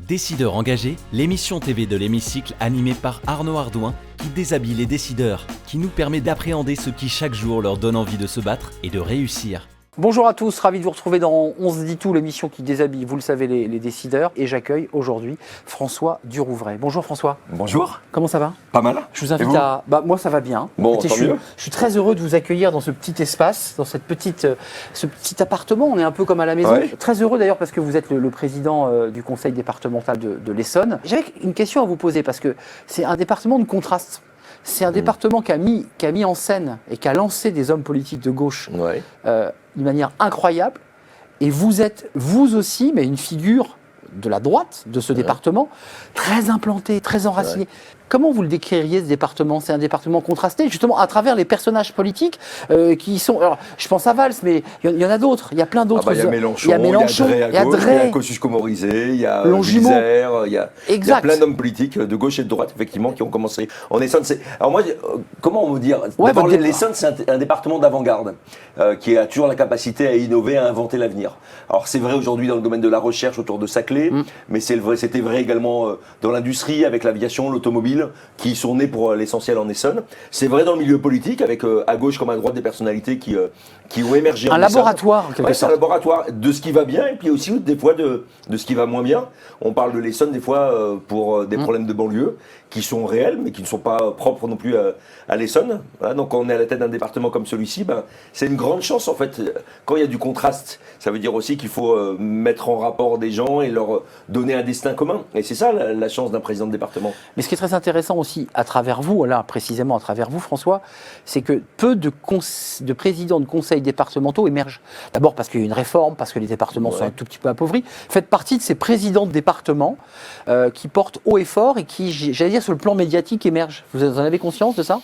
Décideurs engagés, l'émission TV de l'Hémicycle animée par Arnaud Ardouin qui déshabille les décideurs, qui nous permet d'appréhender ce qui chaque jour leur donne envie de se battre et de réussir. Bonjour à tous, ravi de vous retrouver dans On se dit tout, l'émission qui déshabille, vous le savez, les décideurs. Et j'accueille aujourd'hui François Durouvray. Bonjour François. Bonjour. Comment ça va? Pas mal. Je vous invite à... moi ça va bien. Bon, écoutez, tant mieux. Je suis très heureux de vous accueillir dans ce petit espace, dans cette ce petit appartement. On est un peu comme à la maison. Ouais. Très heureux d'ailleurs parce que vous êtes le président du conseil départemental de l'Essonne. J'avais une question à vous poser parce que c'est un département de contraste. C'est un département qui a mis en scène et qui a lancé des hommes politiques de gauche d'une manière incroyable. Et vous êtes, vous aussi, mais une figure de la droite de ce département, très implanté, très enraciné. Comment vous le décririez, ce département? C'est un département contrasté, justement, à travers les personnages politiques qui sont... Alors, je pense à Valls, mais il y en a d'autres. Il y a plein d'autres. Il y a Mélenchon, il y a Drey, il y a Kosciusko-Morizet, il y a Guizère, il y a plein d'hommes politiques de gauche et de droite, effectivement, qui ont commencé en Essonne. Alors moi, comment on veut dire? D'abord, l'Essonne, c'est un département d'avant-garde qui a toujours la capacité à innover, à inventer l'avenir. Alors c'est vrai aujourd'hui dans le domaine de la recherche autour de Saclay, mais c'était vrai également dans l'industrie, avec l'aviation, l'automobile, qui sont nés pour l'essentiel en Essonne. C'est vrai dans le milieu politique, avec à gauche comme à droite des personnalités qui ont émergé en Essonne. Un laboratoire, en quelque sorte. C'est un laboratoire de ce qui va bien, et puis aussi des fois de ce qui va moins bien. On parle de l'Essonne des fois pour des problèmes de banlieue, qui sont réels, mais qui ne sont pas propres non plus à l'Essonne. Voilà, donc quand on est à la tête d'un département comme celui-ci, c'est une grande chance en fait. Quand il y a du contraste, ça veut dire aussi qu'il faut mettre en rapport des gens et leur donner un destin commun. Et c'est ça la chance d'un président de département. Mais ce qui est très intéressant aussi à travers vous, là précisément à travers vous François, c'est que peu de présidents de conseils départementaux émergent. D'abord parce qu'il y a une réforme, parce que les départements sont un tout petit peu appauvris. Faites partie de ces présidents de département qui portent haut et fort et qui, j'allais dire, sur le plan médiatique émergent. Vous en avez conscience de ça?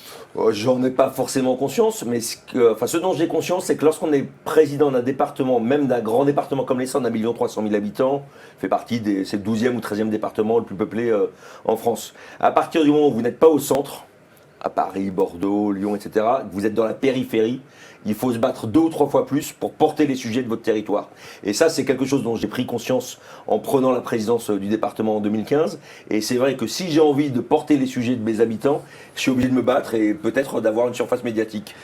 J'en ai pas forcément conscience, mais ce dont j'ai conscience, c'est que lorsqu'on est président d'un département, même d'un grand département comme l'Essonne, 1 300 000 habitants, fait partie c'est le 12e ou 13e département le plus peuplé en France. À partir du moment où vous n'êtes pas au centre, à Paris, Bordeaux, Lyon, etc., vous êtes dans la périphérie, il faut se battre 2 ou 3 fois plus pour porter les sujets de votre territoire. Et ça, c'est quelque chose dont j'ai pris conscience en prenant la présidence du département en 2015. Et c'est vrai que si j'ai envie de porter les sujets de mes habitants, je suis obligé de me battre et peut-être d'avoir une surface médiatique.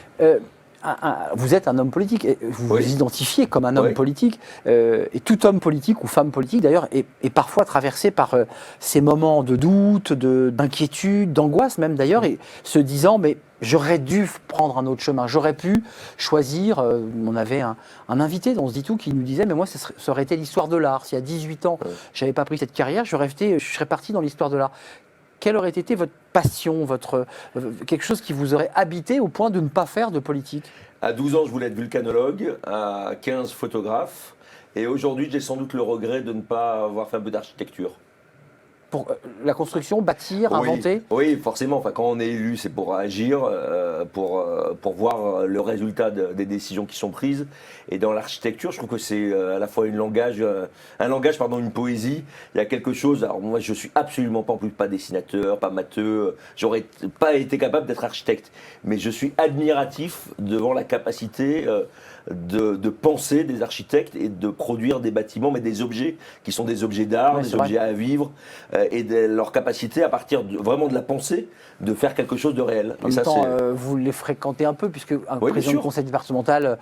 Vous êtes un homme politique, et vous vous identifiez comme un homme politique, et tout homme politique ou femme politique d'ailleurs est parfois traversé par ces moments de doute, d'inquiétude, d'angoisse même d'ailleurs, et se disant mais j'aurais dû prendre un autre chemin, j'aurais pu choisir. On avait un invité dans On se dit tout qui nous disait mais moi ça aurait été l'histoire de l'art. Si à 18 ans j'avais pas pris cette carrière, je serais parti dans l'histoire de l'art. Quelle aurait été votre passion, quelque chose qui vous aurait habité au point de ne pas faire de politique? À 12 ans, je voulais être vulcanologue, à 15, photographe, et aujourd'hui, j'ai sans doute le regret de ne pas avoir fait un peu d'architecture. Pour la construction, bâtir, inventer? Oui, forcément. Enfin, quand on est élu, c'est pour agir, pour voir le résultat des décisions qui sont prises. Et dans l'architecture, je trouve que c'est à la fois une poésie. Il y a quelque chose. Alors moi, je suis absolument pas dessinateur, pas matheux. J'aurais pas été capable d'être architecte. Mais je suis admiratif devant la capacité de penser des architectes et de produire des bâtiments, mais des objets qui sont des objets d'art, des objets à vivre. Et de leur capacité à partir vraiment de la pensée de faire quelque chose de réel. En même temps, vous les fréquentez un peu puisque un président du conseil départemental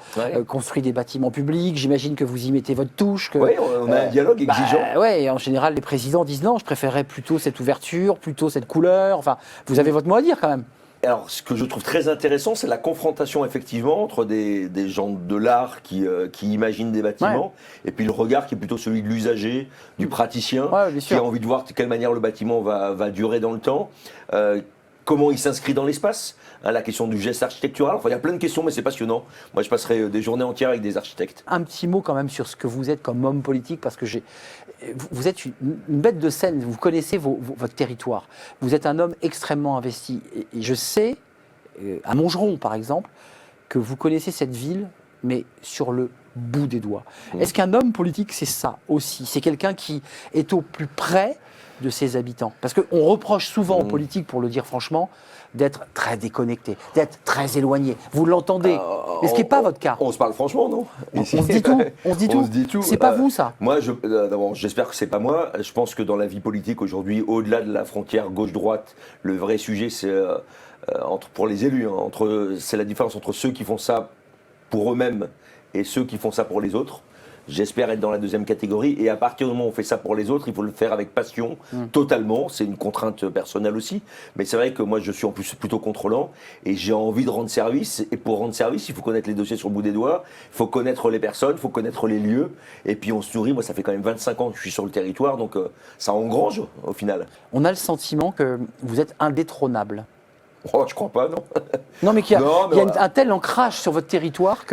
construit des bâtiments publics. J'imagine que vous y mettez votre touche. Oui, on a un dialogue exigeant. Oui, en général, les présidents disent non, je préférerais plutôt cette ouverture, plutôt cette couleur. Enfin, vous avez votre mot à dire quand même. Alors, ce que je trouve très intéressant, c'est la confrontation effectivement entre des gens de l'art qui imaginent des bâtiments et puis le regard qui est plutôt celui de l'usager, du praticien, qui a envie de voir de quelle manière le bâtiment va durer dans le temps, comment il s'inscrit dans l'espace, la question du geste architectural. Enfin, il y a plein de questions, mais c'est passionnant. Moi, je passerai des journées entières avec des architectes. Un petit mot quand même sur ce que vous êtes comme homme politique, parce que vous êtes une bête de scène, vous connaissez votre territoire. Vous êtes un homme extrêmement investi. Et je sais, à Montgeron par exemple, que vous connaissez cette ville, mais sur le bout des doigts. Est-ce qu'un homme politique, c'est ça aussi? C'est quelqu'un qui est au plus près de ses habitants? Parce qu'on reproche souvent aux politiques, pour le dire franchement, d'être très déconnectés, d'être très éloignés. Vous l'entendez, mais ce qui n'est pas votre cas. On se parle franchement, non? On se dit tout, on se dit tout. C'est pas vous, ça? Moi, d'abord, j'espère que c'est pas moi. Je pense que dans la vie politique aujourd'hui, au-delà de la frontière gauche-droite, le vrai sujet, c'est pour les élus. C'est la différence entre ceux qui font ça pour eux-mêmes et ceux qui font ça pour les autres. J'espère être dans la deuxième catégorie. Et à partir du moment où on fait ça pour les autres, il faut le faire avec passion, totalement. C'est une contrainte personnelle aussi. Mais c'est vrai que moi, je suis en plus plutôt contrôlant et j'ai envie de rendre service. Et pour rendre service, il faut connaître les dossiers sur le bout des doigts. Il faut connaître les personnes, il faut connaître les lieux. Et puis on se nourrit. Moi, ça fait quand même 25 ans que je suis sur le territoire. Donc ça engrange au final. On a le sentiment que vous êtes indétrônable. Oh, je crois pas, non. Non, mais qu'il y a un tel ancrage sur votre territoire,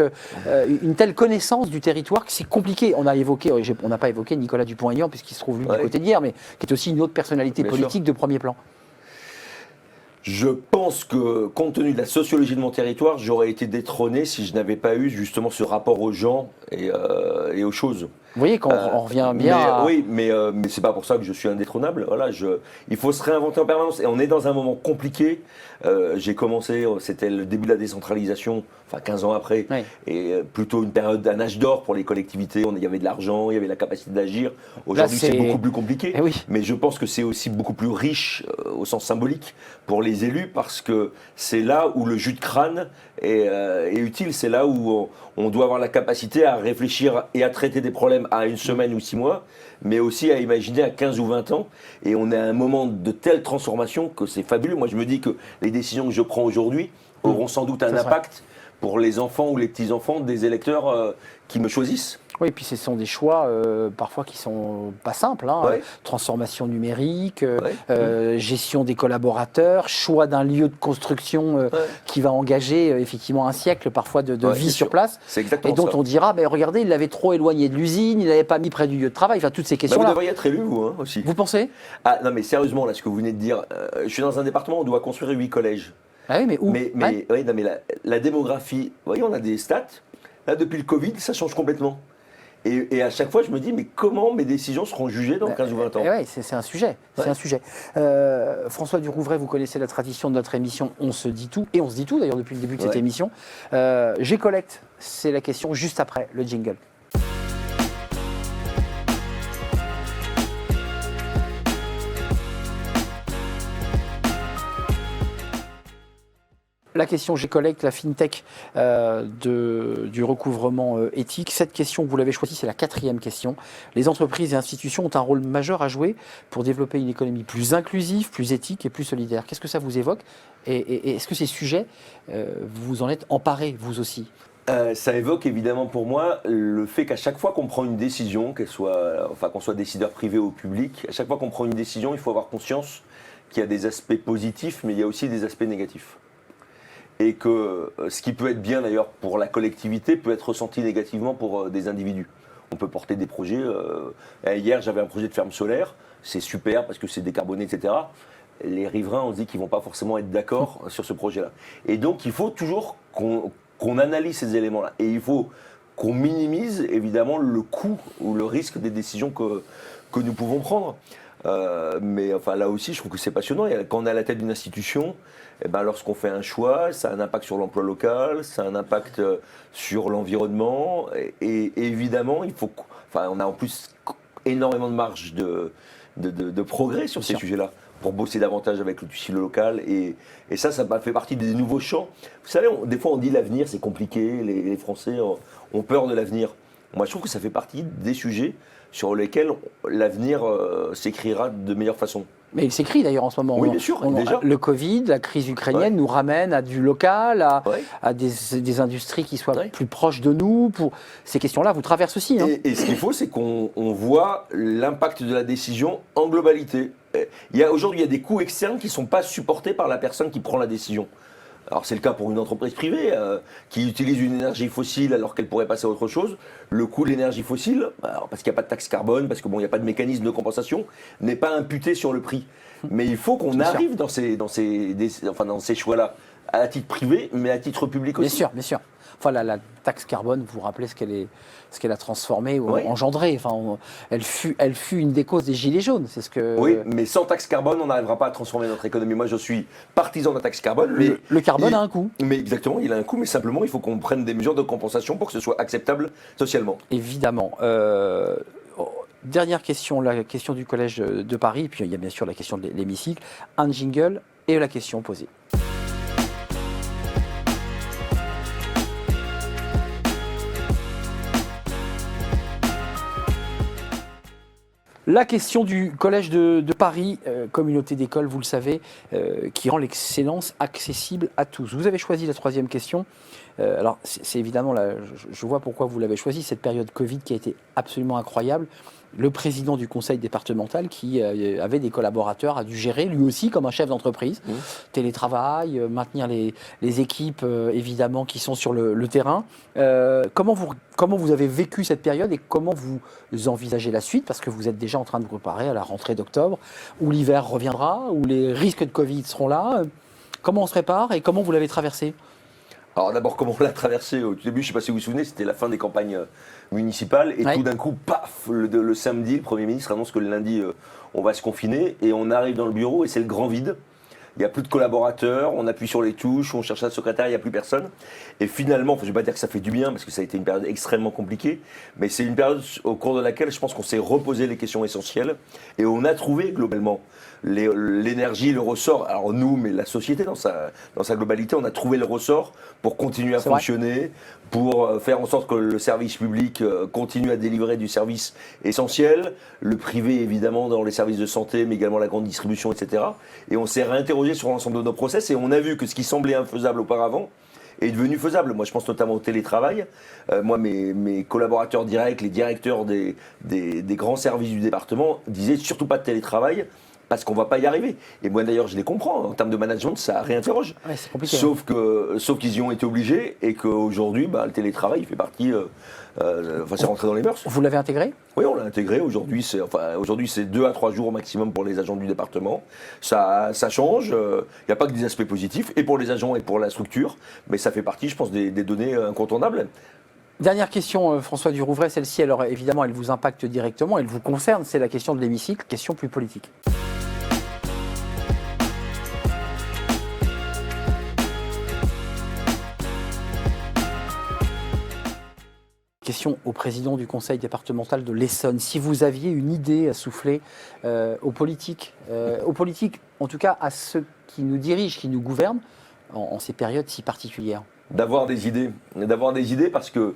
une telle connaissance du territoire que c'est compliqué. On n'a pas évoqué Nicolas Dupont-Aignan, puisqu'il se trouve lui du côté d'hier, mais qui est aussi une autre personnalité politique de premier plan. Je pense que, compte tenu de la sociologie de mon territoire, j'aurais été détrôné si je n'avais pas eu justement ce rapport aux gens et aux choses. Vous voyez qu'on revient bien Oui, mais c'est pas pour ça que je suis indétrônable. Voilà, il faut se réinventer en permanence. Et on est dans un moment compliqué. J'ai commencé, c'était le début de la décentralisation, enfin 15 ans après, et plutôt une période d'un âge d'or pour les collectivités. Il y avait de l'argent, il y avait la capacité d'agir. Aujourd'hui, c'est beaucoup plus compliqué. Mais je pense que c'est aussi beaucoup plus riche au sens symbolique pour les élus, parce que c'est là où le jus de crâne est utile. C'est là où on doit avoir la capacité à réfléchir et à traiter des problèmes à une semaine ou 6 mois, mais aussi à imaginer à 15 ou 20 ans. Et on est à un moment de telle transformation que c'est fabuleux. Moi, je me dis que les décisions que je prends aujourd'hui auront sans doute un impact pour les enfants ou les petits-enfants des électeurs qui me choisissent. Oui, et puis ce sont des choix parfois qui sont pas simples. Transformation numérique, gestion des collaborateurs, choix d'un lieu de construction qui va engager effectivement un siècle parfois de vie sur place. C'est exactement et dont ça. on dira, mais regardez, il l'avait trop éloigné de l'usine, il l'avait pas mis près du lieu de travail. Enfin, toutes ces questions-là. Vous devriez être élu, vous aussi. Vous pensez? Ah non, mais sérieusement, là, ce que vous venez de dire, je suis dans un département où on doit construire 8 collèges. Ah oui, mais où? Mais la démographie, vous voyez, on a des stats. Là, depuis le Covid, ça change complètement. Et à chaque fois, je me dis, mais comment mes décisions seront jugées dans 15 ou 20 ans? Oui, c'est un sujet. C'est un sujet. François Durouvray, vous connaissez la tradition de notre émission On se dit tout, et on se dit tout d'ailleurs depuis le début de cette émission. G-Collect, c'est la question juste après le jingle. La question G-Collect, la FinTech du recouvrement éthique. Cette question, vous l'avez choisie, c'est la 4e question. Les entreprises et institutions ont un rôle majeur à jouer pour développer une économie plus inclusive, plus éthique et plus solidaire. Qu'est-ce que ça vous évoque? Et est-ce que ces sujets, vous vous en êtes emparés, vous aussi? Ça évoque évidemment pour moi le fait qu'à chaque fois qu'on prend une décision, qu'on soit décideur privé ou public, à chaque fois qu'on prend une décision, il faut avoir conscience qu'il y a des aspects positifs, mais il y a aussi des aspects négatifs. Et que ce qui peut être bien d'ailleurs pour la collectivité peut être ressenti négativement pour des individus. On peut porter des projets. Hier, j'avais un projet de ferme solaire. C'est super parce que c'est décarboné, etc. Les riverains, on se dit qu'ils ne vont pas forcément être d'accord sur ce projet-là. Et donc, il faut toujours qu'on analyse ces éléments-là. Et il faut qu'on minimise évidemment le coût ou le risque des décisions que nous pouvons prendre. Mais enfin, là aussi, je trouve que c'est passionnant. Quand on est à la tête d'une institution, lorsqu'on fait un choix, ça a un impact sur l'emploi local, ça a un impact sur l'environnement. Et évidemment, on a en plus énormément de marge de progrès sur ces sujets-là, pour bosser davantage avec le tissu local. Et ça fait partie des nouveaux champs. Vous savez, des fois, on dit l'avenir, c'est compliqué. Les Français ont peur de l'avenir. Moi, je trouve que ça fait partie des sujets sur lesquels l'avenir s'écrira de meilleure façon. Mais il s'écrit d'ailleurs en ce moment. Oui, bien sûr, déjà. Le Covid, la crise ukrainienne nous ramène à du local, à des industries qui soient plus proches de nous. Pour ces questions-là vous traversent aussi. Et ce qu'il faut, c'est qu'on voit l'impact de la décision en globalité. Aujourd'hui, il y a des coûts externes qui ne sont pas supportés par la personne qui prend la décision. Alors c'est le cas pour une entreprise privée qui utilise une énergie fossile alors qu'elle pourrait passer à autre chose. Le coût de l'énergie fossile, parce qu'il n'y a pas de taxe carbone, parce qu'il n'y a pas de mécanisme de compensation, n'est pas imputé sur le prix. Mais il faut qu'on arrive dans ces choix-là à titre privé, mais à titre public aussi. Bien sûr. Enfin, la taxe carbone, vous vous rappelez ce qu'elle a transformé ou engendré. Enfin, elle fut une des causes des Gilets jaunes. C'est ce que... Oui, mais sans taxe carbone, on n'arrivera pas à transformer notre économie. Moi, je suis partisan de la taxe carbone. Mais le carbone a un coût. Mais exactement, il a un coût, mais simplement, il faut qu'on prenne des mesures de compensation pour que ce soit acceptable socialement. Évidemment. Dernière question, la question du Collège de Paris, puis il y a bien sûr la question de l'hémicycle. Un jingle et la question posée. La question du Collège de Paris, communauté d'école, vous le savez, qui rend l'excellence accessible à tous. Vous avez choisi la troisième question. Alors, c'est évidemment, je vois pourquoi vous l'avez choisi, cette période Covid qui a été absolument incroyable. Le président du conseil départemental qui avait des collaborateurs a dû gérer lui aussi comme un chef d'entreprise, télétravail, maintenir les équipes évidemment qui sont sur le terrain. Comment vous avez vécu cette période et comment vous envisagez la suite, parce que vous êtes déjà en train de vous préparer à la rentrée d'octobre où l'hiver reviendra, où les risques de Covid seront là. Comment on se prépare et comment vous l'avez traversé ? Alors d'abord, comment on l'a traversé au début, je ne sais pas si vous vous souvenez, c'était la fin des campagnes municipales et tout d'un coup, paf, le samedi, le Premier ministre annonce que le lundi, on va se confiner et on arrive dans le bureau et c'est le grand vide. Il n'y a plus de collaborateurs, on appuie sur les touches, on cherche un secrétaire, il n'y a plus personne. Et finalement, je ne vais pas dire que ça fait du bien parce que ça a été une période extrêmement compliquée, mais c'est une période au cours de laquelle je pense qu'on s'est reposé les questions essentielles et on a trouvé globalement l'énergie, le ressort. Alors nous, mais la société dans sa globalité, on a trouvé le ressort pour continuer à fonctionner, pour faire en sorte que le service public continue à délivrer du service essentiel, le privé évidemment dans les services de santé, mais également la grande distribution, etc. Et on s'est réinterrogé sur l'ensemble de nos process et on a vu que ce qui semblait infaisable auparavant est devenu faisable. Moi, je pense notamment au télétravail. Moi, mes collaborateurs directs, les directeurs des grands services du département disaient surtout pas de télétravail, parce qu'on ne va pas y arriver. Et moi d'ailleurs je les comprends, en termes de management ça réinterroge. Ouais, c'est compliqué. Sauf qu'ils y ont été obligés et qu'aujourd'hui le télétravail il fait partie, c'est rentré dans les mœurs. Vous l'avez intégré ? Oui, on l'a intégré. Aujourd'hui c'est 2 à 3 jours au maximum pour les agents du département. Ça change, il n'y a pas que des aspects positifs, et pour les agents et pour la structure, mais ça fait partie je pense des données incontournables. Dernière question, François Durouvray, celle-ci, alors évidemment, elle vous impacte directement, elle vous concerne, c'est la question de l'hémicycle, question plus politique. Question au président du conseil départemental de l'Essonne. Si vous aviez une idée à souffler aux politiques, en tout cas à ceux qui nous dirigent, qui nous gouvernent, en ces périodes si particulières. D'avoir des idées parce que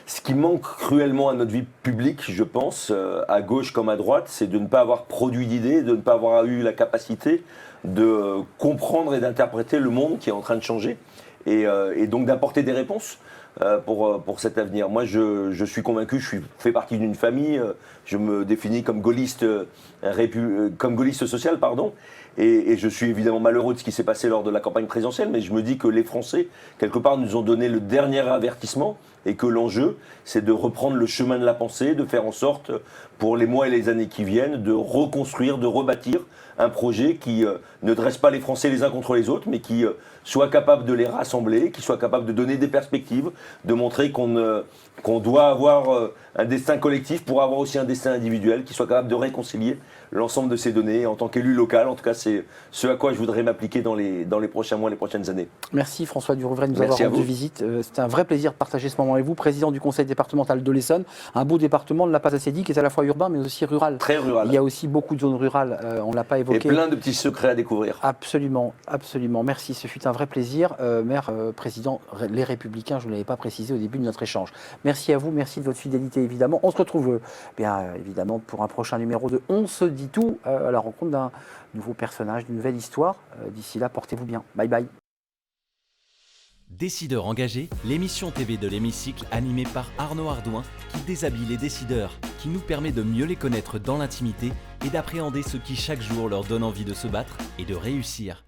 ce qui manque cruellement à notre vie publique, je pense, à gauche comme à droite, c'est de ne pas avoir produit d'idées, de ne pas avoir eu la capacité de comprendre et d'interpréter le monde qui est en train de changer et donc d'apporter des réponses pour cet avenir. Moi, je suis convaincu, je fais partie d'une famille, je me définis comme gaulliste, social, pardon, et je suis évidemment malheureux de ce qui s'est passé lors de la campagne présidentielle, mais je me dis que les Français, quelque part, nous ont donné le dernier avertissement et que l'enjeu, c'est de reprendre le chemin de la pensée, de faire en sorte, pour les mois et les années qui viennent, de reconstruire, de rebâtir un projet qui ne dresse pas les Français les uns contre les autres, mais qui soit capable de les rassembler, qui soit capable de donner des perspectives, de montrer qu'on doit avoir un destin collectif pour avoir aussi un destin individuel, qui soit capable de réconcilier l'ensemble de ces données. En tant qu'élu local, en tout cas, c'est ce à quoi je voudrais m'appliquer dans les prochains mois, les prochaines années. Merci François Durouvray de nous avoir rendu visite. C'était un vrai plaisir de partager ce moment avec vous, président du conseil départemental de l'Essonne, un beau département, on ne l'a pas assez dit, qui est à la fois urbain mais aussi rural. Très rural. Il y a aussi beaucoup de zones rurales, on ne l'a pas évoqué. Et plein de petits secrets à découvrir. Absolument, absolument. Merci, ce fut un vrai plaisir. Maire, président, les Républicains, je ne l'avais pas précisé au début de notre échange. Merci à vous, merci de votre fidélité évidemment. On se retrouve bien évidemment pour un prochain numéro de On se dit tout, à la rencontre d'un nouveau personnage, d'une nouvelle histoire. D'ici là, portez-vous bien. Bye bye. Décideurs engagés, l'émission TV de l'hémicycle animée par Arnaud Ardouin qui déshabille les décideurs, qui nous permet de mieux les connaître dans l'intimité et d'appréhender ce qui chaque jour leur donne envie de se battre et de réussir.